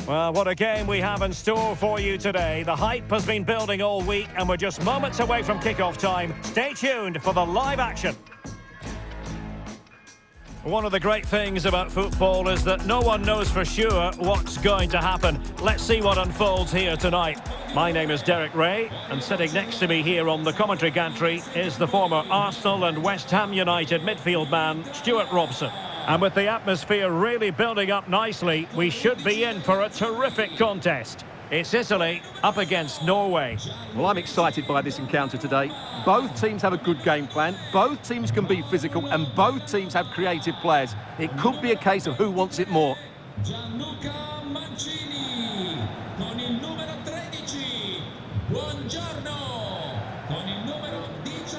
Well, what a game we have in store for you today. The hype has been building all week and we're just moments away from kick-off time. Stay tuned for the live action. One of the great things about football is that no one knows for sure what's going to happen. Let's see what unfolds here tonight. My name is Derek Ray, and sitting next to me here on the commentary gantry is the former Arsenal and West Ham United midfield man, Stuart Robson. And with the atmosphere really building up nicely, we should be in for a terrific contest. It's Italy up against Norway. Well, I'm excited by this encounter today. Both teams have a good game plan, both teams can be physical, and both teams have creative players. It could be a case of who wants it more. Gianluca Mancini con il numero 13. Buongiorno con il numero 19.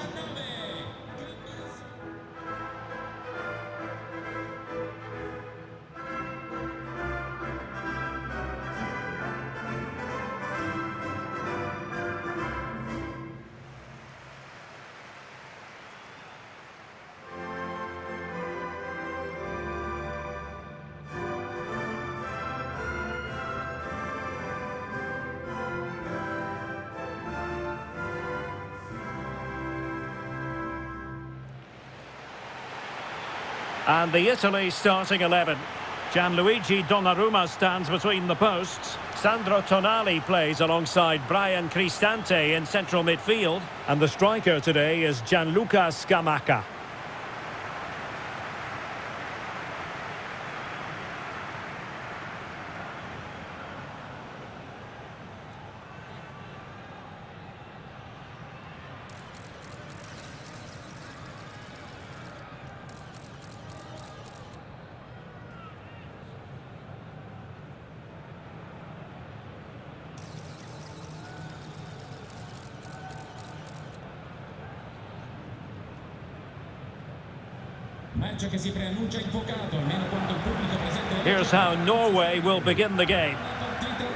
And the Italy starting 11. Gianluigi Donnarumma stands between the posts. Sandro Tonali plays alongside Brian Cristante in central midfield. And the striker today is Gianluca Scamacca. Match che si preannuncia infuocato, almeno quanto il pubblico presente. Here's how Norway will begin the game.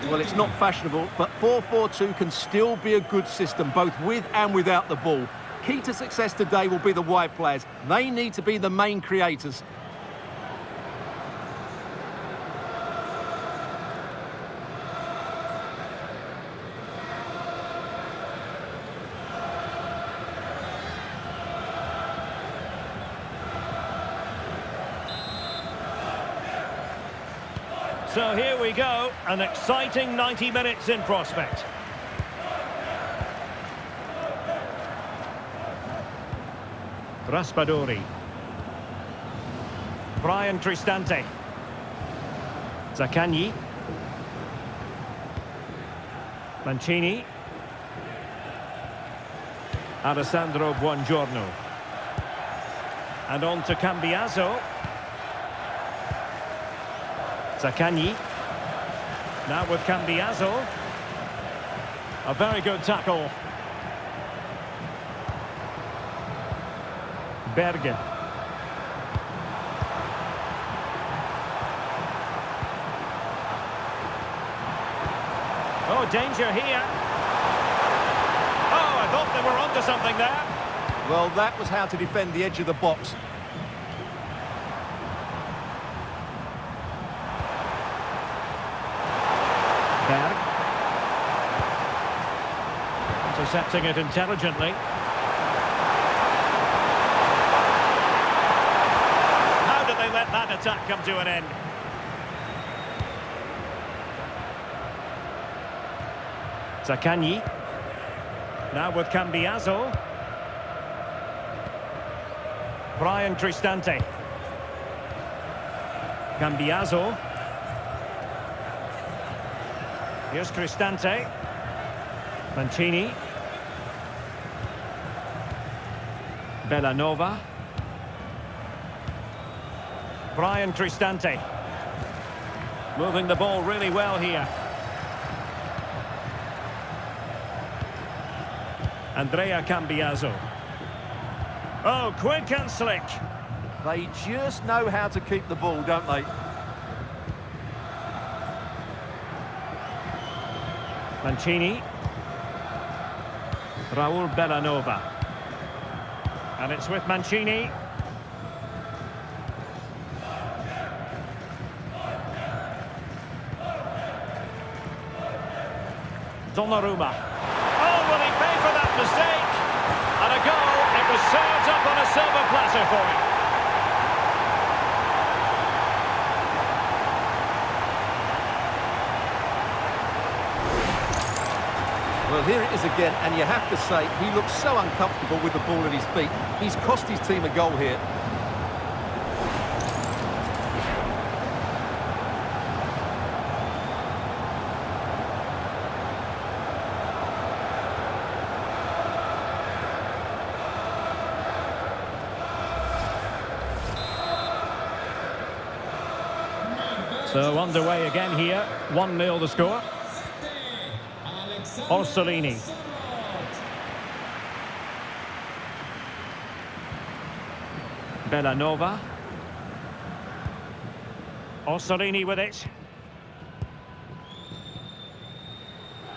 Well, it's not fashionable, but 4-4-2 can still be a good system, both with and without the ball. Key to success today will be the wide players. They need to be the main creators. So here we go, an exciting 90 minutes in prospect. Raspadori. Brian Cristante. Zaccagni. Mancini. Alessandro Buongiorno. And on to Cambiaso. Zaccagni. Now with Cambiaso. A very good tackle. Berge. Oh, danger here. Oh, I thought they were onto something there. Well, that was how to defend the edge of the box. Berg. Intercepting it intelligently. How did they let that attack come to an end? Zaccagni. Now with Cambiaso. Brian Cristante. Cambiaso. Here's Cristante. Mancini. Bellanova. Brian Cristante. Moving the ball really well here. Andrea Cambiaso. Oh, quick and slick. They just know how to keep the ball, don't they? Mancini. Raul Bellanova. And it's with Mancini. Donnarumma. Oh, will he pay for that mistake? And a goal. It was served up on a silver platter for him. Well, here it is again, and you have to say, he looks so uncomfortable with the ball at his feet. He's cost his team a goal here. So underway again here, 1-0 the score. Orsolini. Bellanova. Orsolini with it.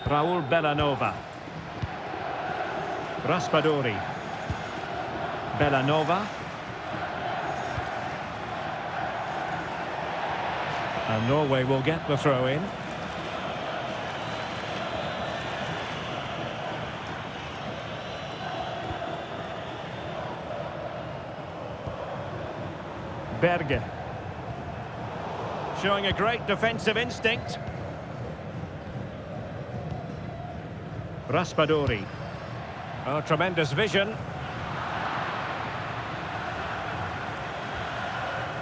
Raul Bellanova. Raspadori. Bellanova. And Norway will get the throw in. Berge. Showing a great defensive instinct. Raspadori. Oh, tremendous vision.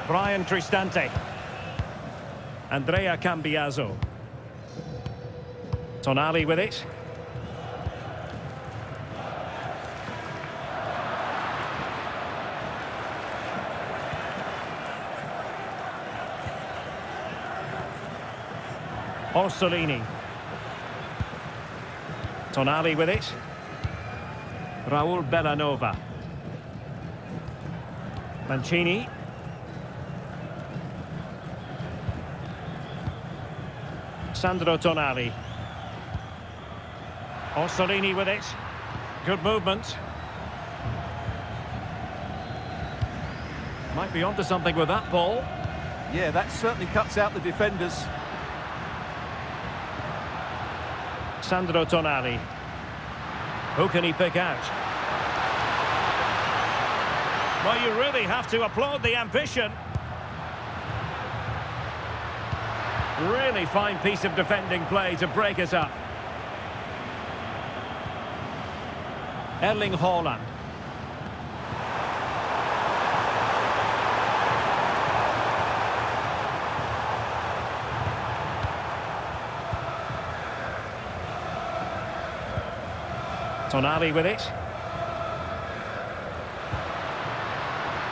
Brian Cristante. Andrea Cambiaso. Tonali with it. Orsolini. Tonali with it. Raul Bellanova. Mancini. Sandro Tonali. Orsolini with it. Good movement. Might be onto something with that ball. Yeah, that certainly cuts out the defenders. Sandro Tonali. Who can he pick out? Well, you really have to applaud the ambition. Really fine piece of defending play to break us up. Erling Haaland. Tonali with it.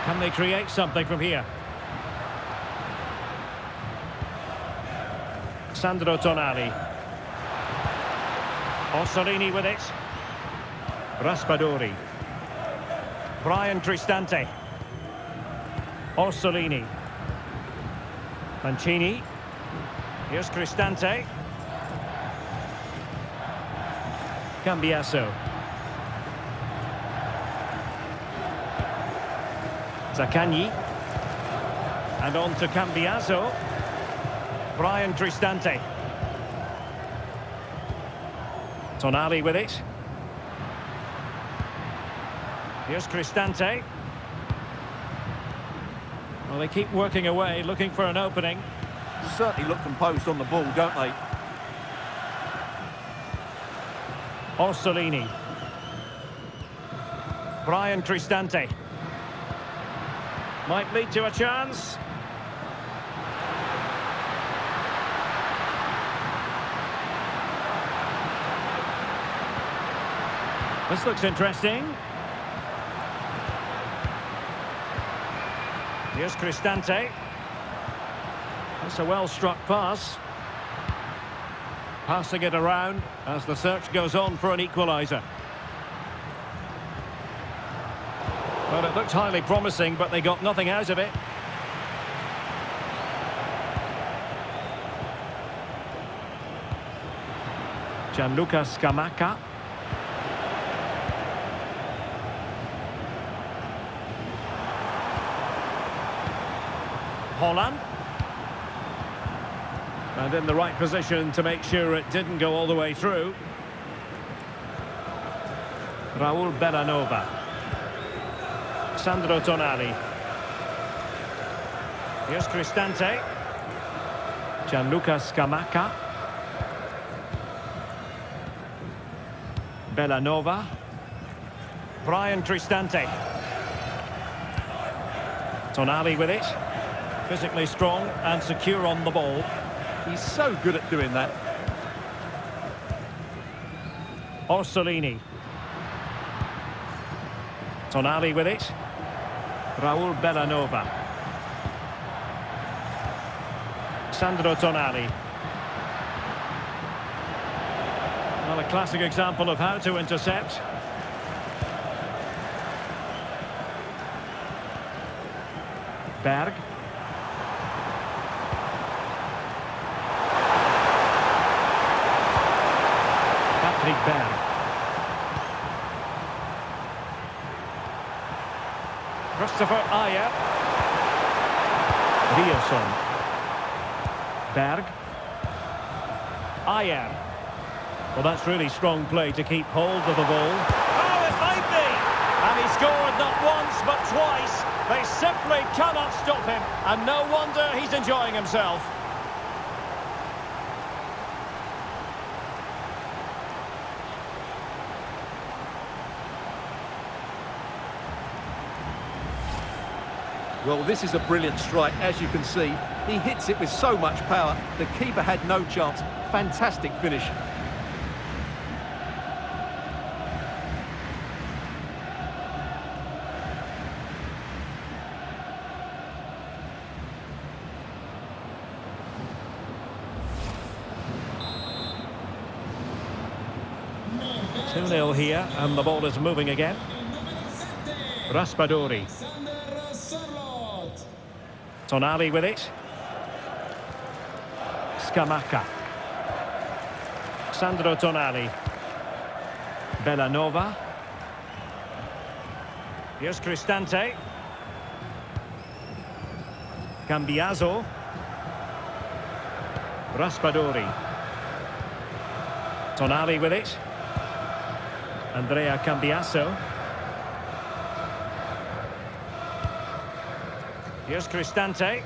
Can they create something from here? Sandro Tonali. Orsolini with it. Raspadori. Brian Cristante. Orsolini. Mancini. Here's Cristante. Cambiaso. Zaccagni. And on to Cambiaso. Brian Cristante. Tonali with it. Here's Cristante. Well, they keep working away, looking for an opening. Certainly look composed on the ball, don't they? Orsolini. Brian Cristante. Might lead to a chance. This looks interesting. Here's Cristante. That's a well-struck pass. Passing it around as the search goes on for an equaliser. Well, it looked highly promising, but they got nothing out of it. Gianluca Scamacca. Haaland. And in the right position to make sure it didn't go all the way through. Raul Bellanova. Sandro Tonali. Here's Cristante. Gianluca Scamacca. Bellanova. Brian Cristante. Tonali with it. Physically strong and secure on the ball. He's so good at doing that. Orsolini. Tonali with it. Raul Bellanova. Sandro Tonali. Well, a classic example of how to intercept. Berg. Patrick Berg. Christopher Ajer. Riasson. Berg. Ajer. Well, that's really strong play to keep hold of the ball. Oh, it might be! And he scored not once, but twice. They simply cannot stop him. And no wonder he's enjoying himself. Well, this is a brilliant strike, as you can see. He hits it with so much power. The keeper had no chance. Fantastic finish. No. 2-0 here, and the ball is moving again. Raspadori. Tonali with it. Scamacca. Sandro Tonali. Bellanova. Here's Cristante. Cambiaso. Raspadori. Tonali with it. Andrea Cambiaso. Here's Cristante.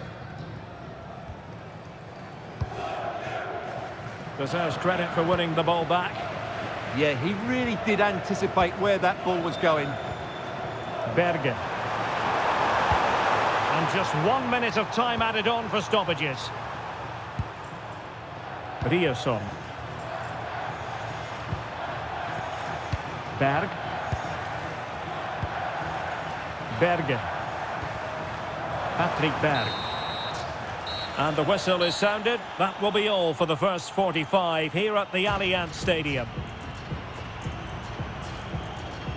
Deserves credit for winning the ball back. Yeah, he really did anticipate where that ball was going. Bergen. And just 1 minute of time added on for stoppages. Riasson. Berg. Bergen. Patrick Berg. And the whistle is sounded. That will be all for the first 45 here at the Allianz Stadium.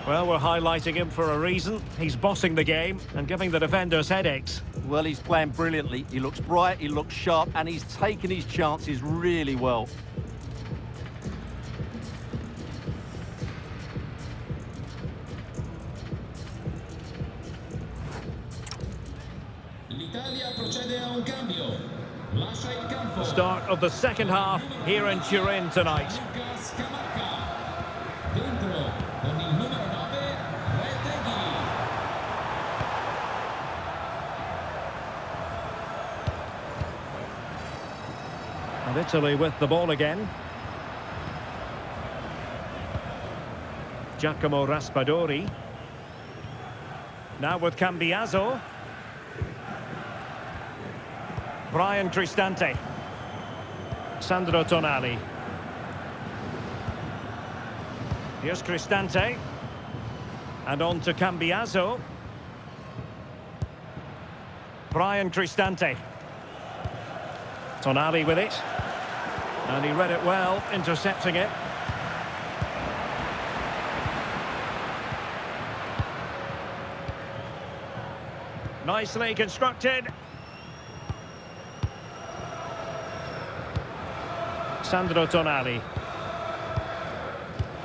Well, we're highlighting him for a reason. He's bossing the game and giving the defenders headaches. Well, he's playing brilliantly. He looks bright, he looks sharp, and he's taken his chances really well. L'Italia procede a un cambio. Lascia il campo. The start of the second half here in Turin tonight. Scamacca. Dentro con il numero 9, Retegui. And Italy with the ball again. Giacomo Raspadori. Now with Cambiaso. Brian Cristante. Sandro Tonali. Here's Cristante. And on to Cambiaso. Brian Cristante. Tonali with it. And he read it well, intercepting it. Nicely constructed. Sandro Tonali.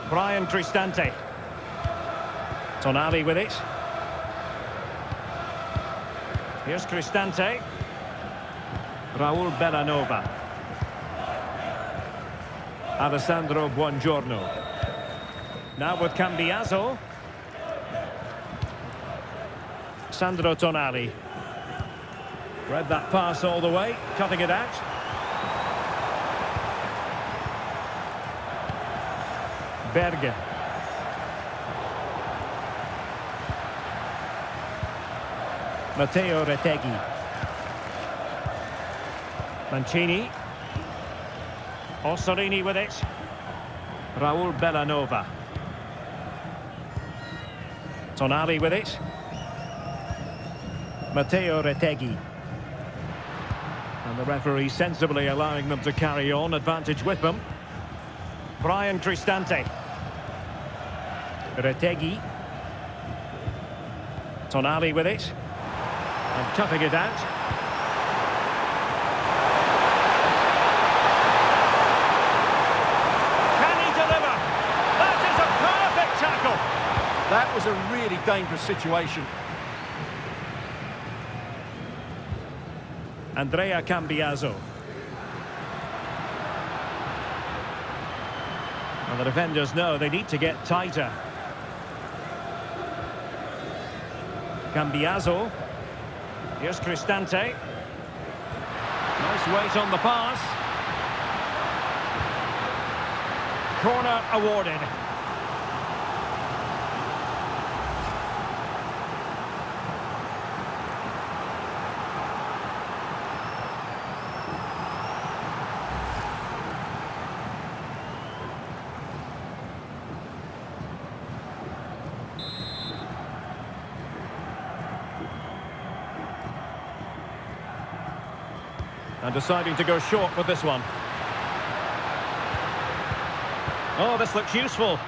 Brian Cristante. Tonali with it. Here's Cristante. Raul Bellanova. Alessandro Buongiorno. Now with Cambiaso. Sandro Tonali. Read that pass all the way, cutting it out. Berge. Matteo Retegui. Mancini. Orsolini with it. Raul Bellanova. Tonali with it. Matteo Retegui. And the referee sensibly allowing them to carry on, advantage with them. Brian Cristante. Retegui. Tonali with it. And toughing it out. Can he deliver? That is a perfect tackle. That was a really dangerous situation. Andrea Cambiaso. And the defenders know they need to get tighter. Cambiaso. Here's Cristante. Nice weight on the pass. Corner awarded. And deciding to go short with this one. Oh, this looks useful.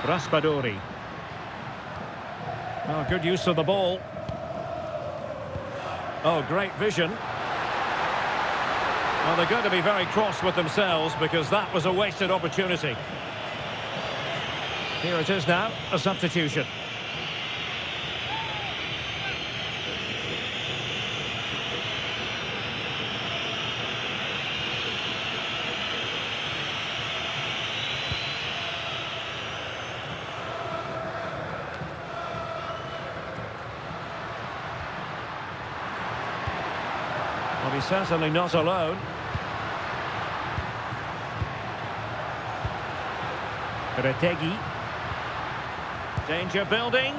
Raspadori. Oh, good use of the ball. Oh, great vision. Well, they're going to be very cross with themselves because that was a wasted opportunity. Here it is now, a substitution. Well, he's certainly not alone. Retegui. Danger building.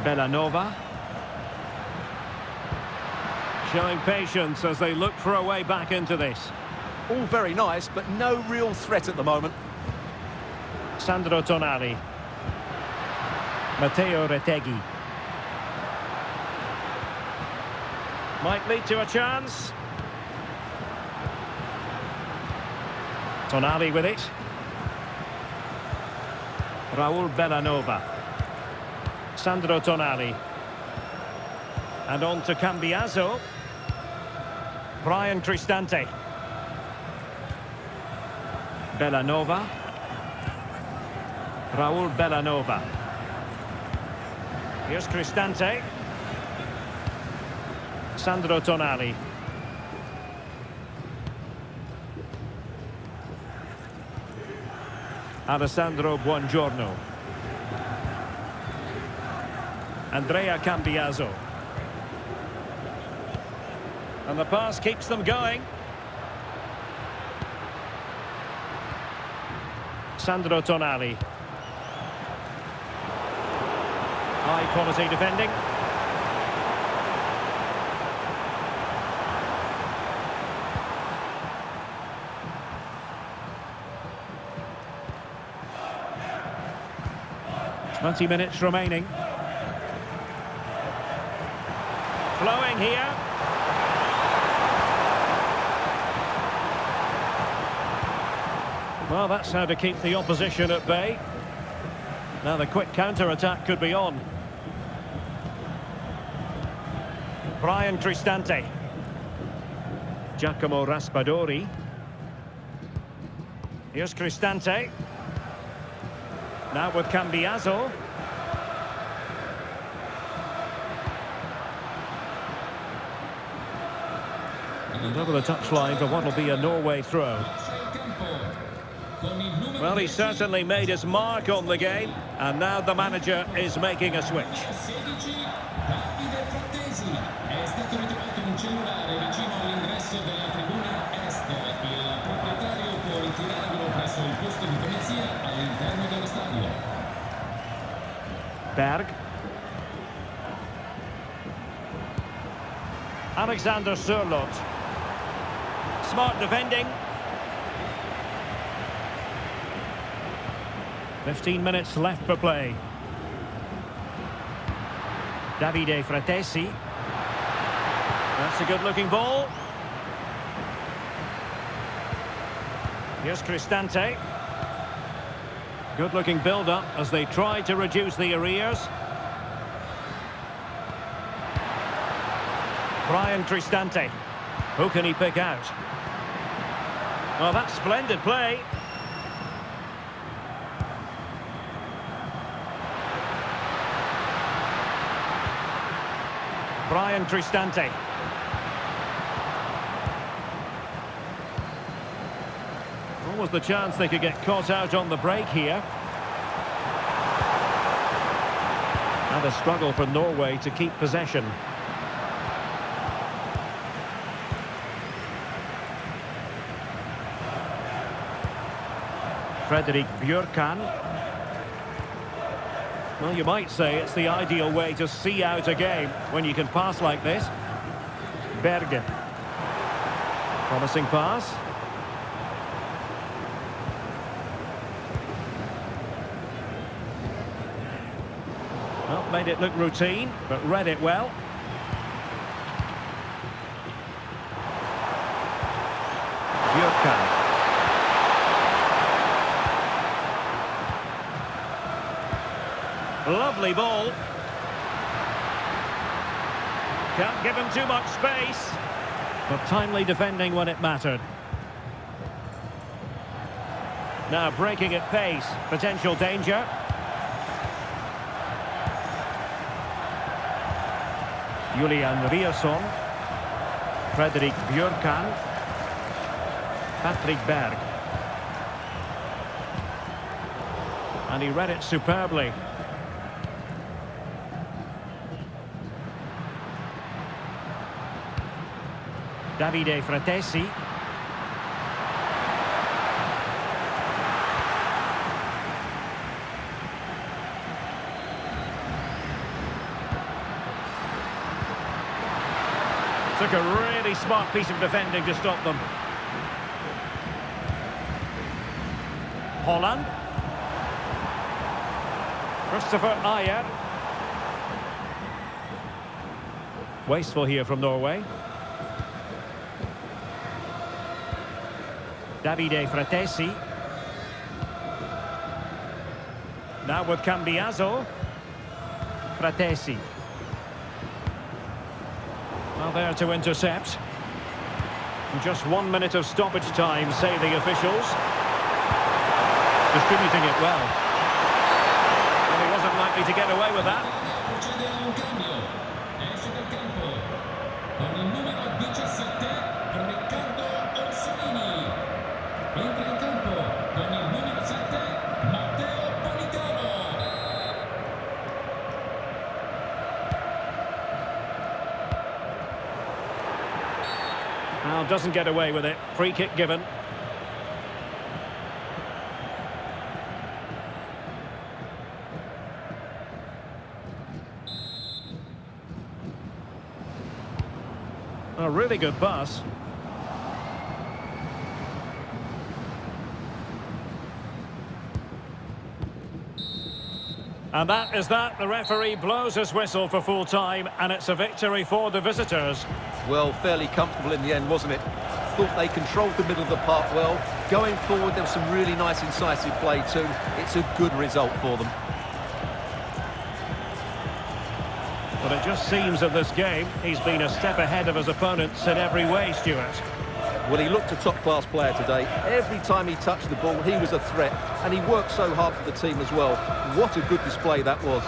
Bellanova. Showing patience as they look for a way back into this. All very nice, but no real threat at the moment. Sandro Tonali. Matteo Retegui. Might lead to a chance. Tonali with it. Raul Bellanova. Sandro Tonali. And on to Cambiaso. Brian Cristante. Bellanova. Raul Bellanova. Here's Cristante. Sandro Tonali. Alessandro Buongiorno. Andrea Cambiaso. And the pass keeps them going. Sandro Tonali. High quality defending. "20 minutes remaining. Flowing here. Well, that's how to keep the opposition at bay. Now the quick counter-attack could be on. Brian Cristante. Giacomo Raspadori. Here's Cristante. Now with Cambiaso. And over the touchline for what will be a Norway throw. Well, he certainly made his mark on the game, and now the manager is making a switch. È stato ritrovato un cellulare vicino all'ingresso della tribuna est. Il proprietario può ritirarlo presso il posto di polizia all'interno dello stadio. Berg. Alexander Sørloth. Smart defending. 15 minutes left for play. Davide Fratesi. That's a good-looking ball. Here's Cristante. Good-looking build-up as they try to reduce the arrears. Brian Cristante. Who can he pick out? Well, that's splendid play. Brian Cristante. What was the chance they could get caught out on the break here? And a struggle for Norway to keep possession. Fredrik Bjørkan. Well, you might say it's the ideal way to see out a game when you can pass like this. Berge. Promising pass. Well, made it look routine, but read it well. Bjørkan. Lovely ball. Can't give him too much space. But timely defending when it mattered. Now breaking at pace. Potential danger. Julian Riasson. Fredrik Bjørkan. Patrick Berg. And he read it superbly. Davide Fratesi. Took a really smart piece of defending to stop them. Haaland. Christopher Ajer. Wasteful here from Norway. Davide Fratesi. Now with Cambiaso. Fratesi. Well, there to intercept. Just 1 minute of stoppage time, say the officials. Distributing it well. Well, he wasn't likely to get away with that. Now doesn't get away with it. Free kick given. A really good pass. And that is that. The referee blows his whistle for full time, and it's a victory for the visitors. Well, fairly comfortable in the end, wasn't it? Thought they controlled the middle of the park well. Going forward, there was some really nice incisive play too. It's a good result for them. But it just seems that this game, he's been a step ahead of his opponents in every way, Stuart. Well, he looked a top-class player today. Every time he touched the ball, he was a threat. And he worked so hard for the team as well. What a good display that was.